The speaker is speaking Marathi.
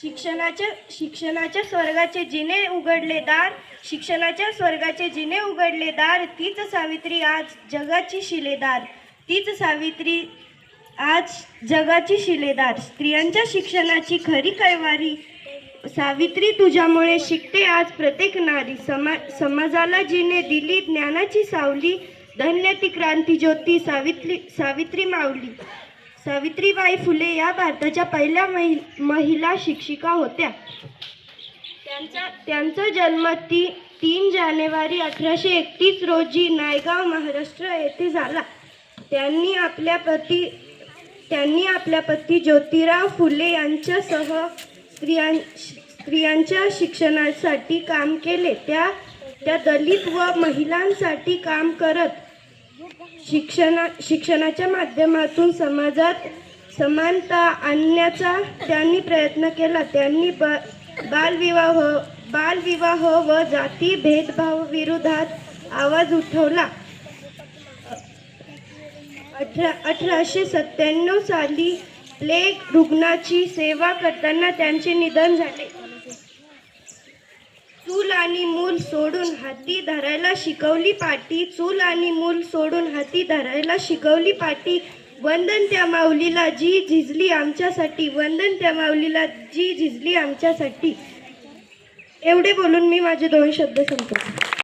शिक्षणाच्या स्वर्गाचे जिने उघडले दार, शिक्षणाच्या स्वर्गाचे जिने उघडले दार, तीच सावित्री आज जगाची शिलेदार, तीच सावित्री आज जगाची शिलेदार. स्त्रियांच्या शिक्षणाची खरी कैवारी सावित्री, तुझ्यामुळे शिकते आज प्रत्येक नारी. समाजाला जिने दिली ज्ञानाची सावली, धन्य ती क्रांती ज्योती सावित्री माऊली. सावित्रीबाई फुले या भारताच्या पहिल्या महिला शिक्षिका होत्या. त्यांचा जन्म 3 जानेवारी 1831 रोजी नायगाव, महाराष्ट्र येथे झाला. त्यांनी आपल्या पती ज्योतिराव फुले यांच्यासह स्त्रियांच्या शिक्षणासाठी काम केले. त्या दलित व महिलांसाठी काम करत शिक्षणाच्या माध्यमातून समाजात समानता आणण्याचा त्यांनी प्रयत्न केला. त्यांनी बालविवाह व जाती भेदभाव विरोधात आवाज उठवला. 1897 साली प्लेग रुग्णाची सेवा करताना त्यांचे निधन झाले. चूल आणि मूल सोडून हाती धरायला शिकवली पाटी, चूल आणि मूल सोडून हाती धरायला शिकवली पाटी. वंदन त्या माऊलीला जी झिजली आमच्यासाठी, वंदन त्या माऊलीला जी झिजली आमच्यासाठी. एवढे बोलून मी माझे 2 शब्द संपवतो.